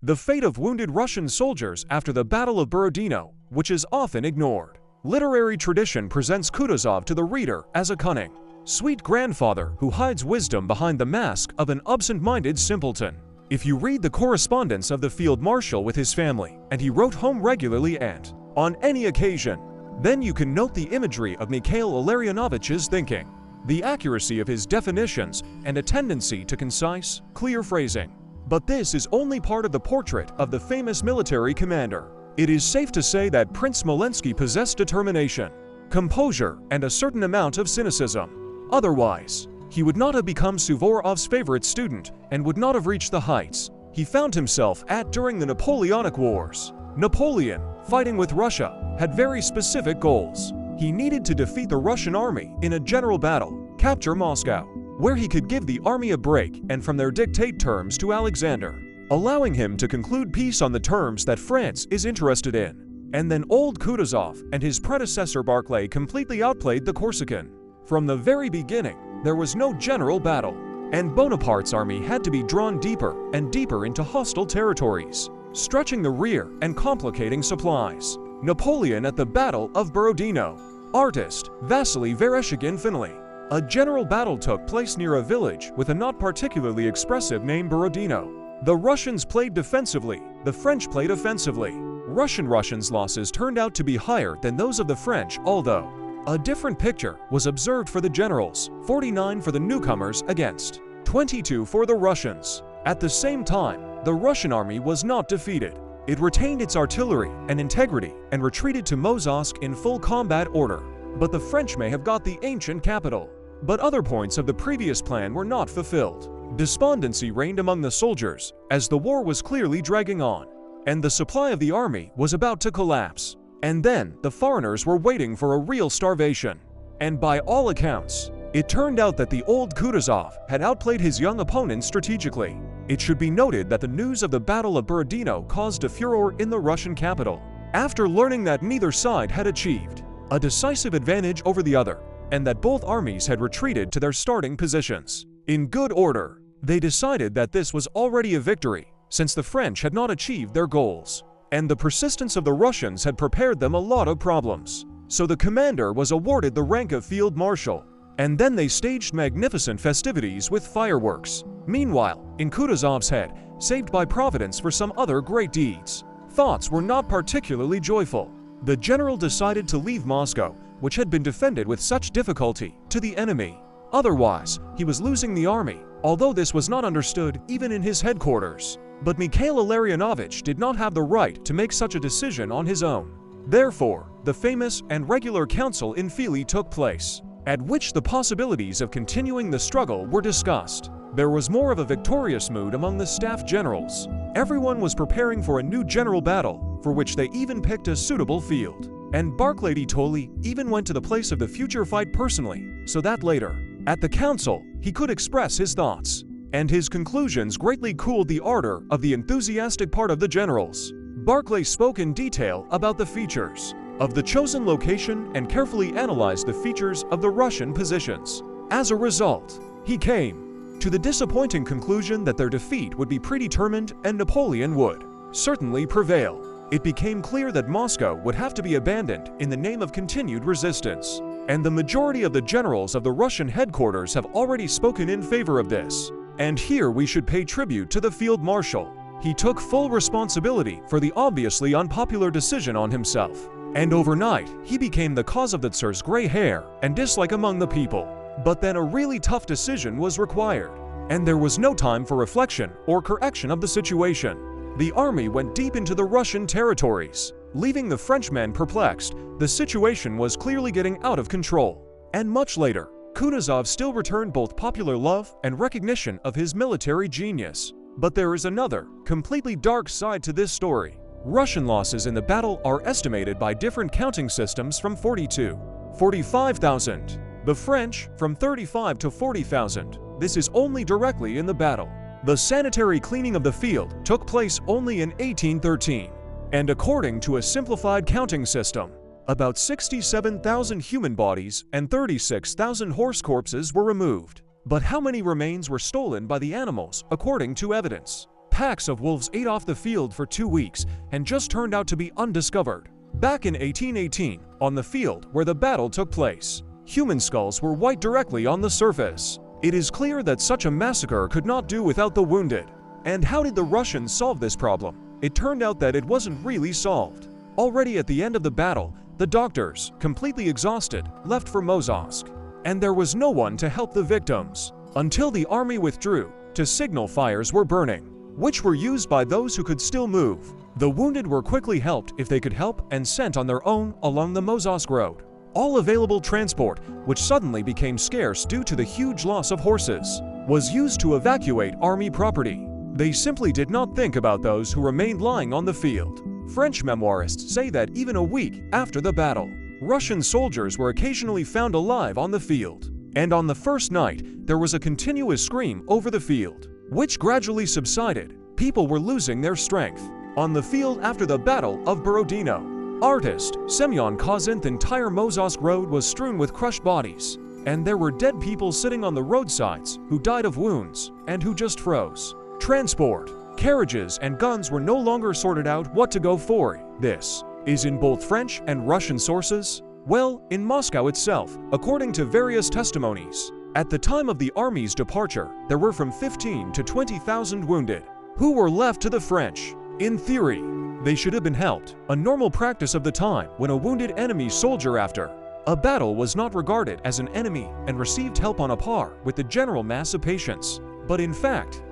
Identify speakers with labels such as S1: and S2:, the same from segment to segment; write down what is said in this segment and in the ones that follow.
S1: The fate of wounded Russian soldiers after the Battle of Borodino, which is often ignored. Literary tradition presents Kutuzov to the reader as a cunning, sweet grandfather who hides wisdom behind the mask of an absent-minded simpleton. If you read the correspondence of the field marshal with his family, and he wrote home regularly and on any occasion, then you can note the imagery of Mikhail Illarionovich's thinking, the accuracy of his definitions, and a tendency to concise, clear phrasing. But this is only part of the portrait of the famous military commander. It is safe to say that Prince Smolensky possessed determination, composure, and a certain amount of cynicism. Otherwise, he would not have become Suvorov's favorite student and would not have reached the heights he found himself at during the Napoleonic Wars. Napoleon, fighting with Russia, had very specific goals. He needed to defeat the Russian army in a general battle, capture Moscow, where he could give the army a break and from their dictate terms to Alexander, allowing him to conclude peace on the terms that France is interested in. And then old Kutuzov and his predecessor Barclay completely outplayed the Corsican. From the very beginning, there was no general battle, and Bonaparte's army had to be drawn deeper and deeper into hostile territories, stretching the rear and complicating supplies. Napoleon at the Battle of Borodino. Artist, Vasily Vereshchagin Fili. A general battle took place near a village with a not particularly expressive name, Borodino. The Russians played defensively, the French played offensively. Russians' losses turned out to be higher than those of the French, although a different picture was observed for the generals, 49 for the newcomers against 22 for the Russians. At the same time, the Russian army was not defeated. It retained its artillery and integrity and retreated to Mozhask in full combat order. But the French may have got the ancient capital. But other points of the previous plan were not fulfilled. Despondency reigned among the soldiers, as the war was clearly dragging on, and the supply of the army was about to collapse. And then, the foreigners were waiting for a real starvation. And by all accounts, it turned out that the old Kutuzov had outplayed his young opponent strategically. It should be noted that the news of the Battle of Borodino caused a furor in the Russian capital. After learning that neither side had achieved a decisive advantage over the other, and that both armies had retreated to their starting positions in good order, they decided that this was already a victory, since the French had not achieved their goals, and the persistence of the Russians had prepared them a lot of problems. So the commander was awarded the rank of field marshal, and then they staged magnificent festivities with fireworks. Meanwhile, in Kutuzov's head, saved by Providence for some other great deeds, thoughts were not particularly joyful. The general decided to leave Moscow, which had been defended with such difficulty, to the enemy. Otherwise, he was losing the army, although this was not understood even in his headquarters. But Mikhail Illarionovich did not have the right to make such a decision on his own. Therefore, the famous and regular council in Fili took place, at which the possibilities of continuing the struggle were discussed. There was more of a victorious mood among the staff generals. Everyone was preparing for a new general battle, for which they even picked a suitable field. And Barclay de Tolly even went to the place of the future fight personally, so that later, at the council, he could express his thoughts. And his conclusions greatly cooled the ardor of the enthusiastic part of the generals. Barclay spoke in detail about the features of the chosen location and carefully analyzed the features of the Russian positions. As a result, he came to the disappointing conclusion that their defeat would be predetermined and Napoleon would certainly prevail. It became clear that Moscow would have to be abandoned in the name of continued resistance, and the majority of the generals of the Russian headquarters have already spoken in favor of this. And here we should pay tribute to the field marshal. He took full responsibility for the obviously unpopular decision on himself, and overnight he became the cause of the Tsar's gray hair and dislike among the people. But then a really tough decision was required, and there was no time for reflection or correction of the situation. The army went deep into the Russian territories, leaving the Frenchmen perplexed. The situation was clearly getting out of control. And much later, Kutuzov still returned both popular love and recognition of his military genius. But there is another, completely dark side to this story. Russian losses in the battle are estimated by different counting systems from 42, 45,000. The French from 35 to 40,000. This is only directly in the battle. The sanitary cleaning of the field took place only in 1813, and according to a simplified counting system, about 67,000 human bodies and 36,000 horse corpses were removed. But how many remains were stolen by the animals according to evidence? packs of wolves ate off the field for 2 weeks and just turned out to be undiscovered. Back in 1818, on the field where the battle took place, human skulls were white directly on the surface. It is clear that such a massacre could not do without the wounded. And how did the Russians solve this problem? It turned out that it wasn't really solved. Already at the end of the battle, the doctors, completely exhausted, left for Mozhask, and there was no one to help the victims until the army withdrew to signal fires were burning, which were used by those who could still move. The wounded were quickly helped if they could help and sent on their own along the Mozhask road. All available transport, which suddenly became scarce due to the huge loss of horses, was used to evacuate army property. They simply did not think about those who remained lying on the field. French memoirists say that even a week after the battle, Russian soldiers were occasionally found alive on the field. And on the first night, there was a continuous scream over the field, which gradually subsided. People were losing their strength. On the field after the Battle of Borodino, artist Semyon Kozynth's entire Mozhask road was strewn with crushed bodies, and there were dead people sitting on the roadsides who died of wounds and who just froze. Transport, carriages, and guns were no longer sorted out what to go for. This is in both French and Russian sources. Well, in Moscow itself, according to various testimonies, at the time of the army's departure, there were from 15 to 20,000 wounded, who were left to the French. In theory, they should have been helped, a normal practice of the time when a wounded enemy soldier after a battle was not regarded as an enemy and received help on a par with the general mass of patients. But in fact,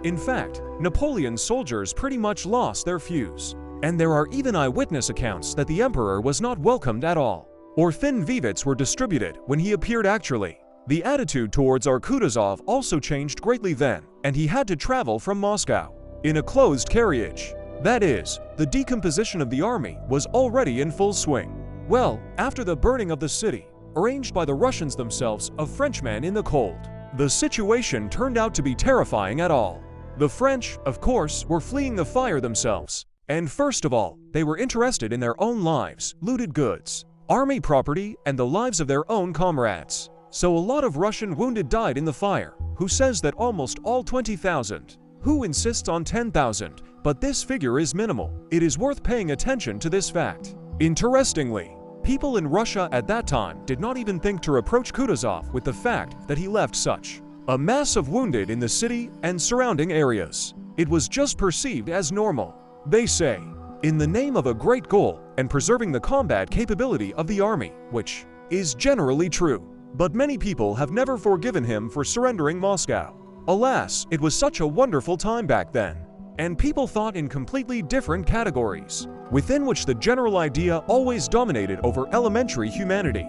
S1: Napoleon's soldiers pretty much lost their fuse. And there are even eyewitness accounts that the emperor was not welcomed at all, or thin vivets were distributed when he appeared actually. The attitude towards our Kutuzov also changed greatly then, and he had to travel from Moscow in a closed carriage. That is, the decomposition of the army was already in full swing. Well, after the burning of the city, arranged by the Russians themselves, a Frenchman in the cold, the situation turned out to be terrifying at all. The French, of course, were fleeing the fire themselves. And first of all, they were interested in their own lives, looted goods, army property, and the lives of their own comrades. So a lot of Russian wounded died in the fire. Who says that almost all 20,000? Who insists on 10,000? But this figure is minimal. It is worth paying attention to this fact. Interestingly, people in Russia at that time did not even think to reproach Kutuzov with the fact that he left such a mass of wounded in the city and surrounding areas. It was just perceived as normal. They say, in the name of a great goal and preserving the combat capability of the army, which is generally true. But many people have never forgiven him for surrendering Moscow. Alas, it was such a wonderful time back then. And people thought in completely different categories, within which the general idea always dominated over elementary humanity.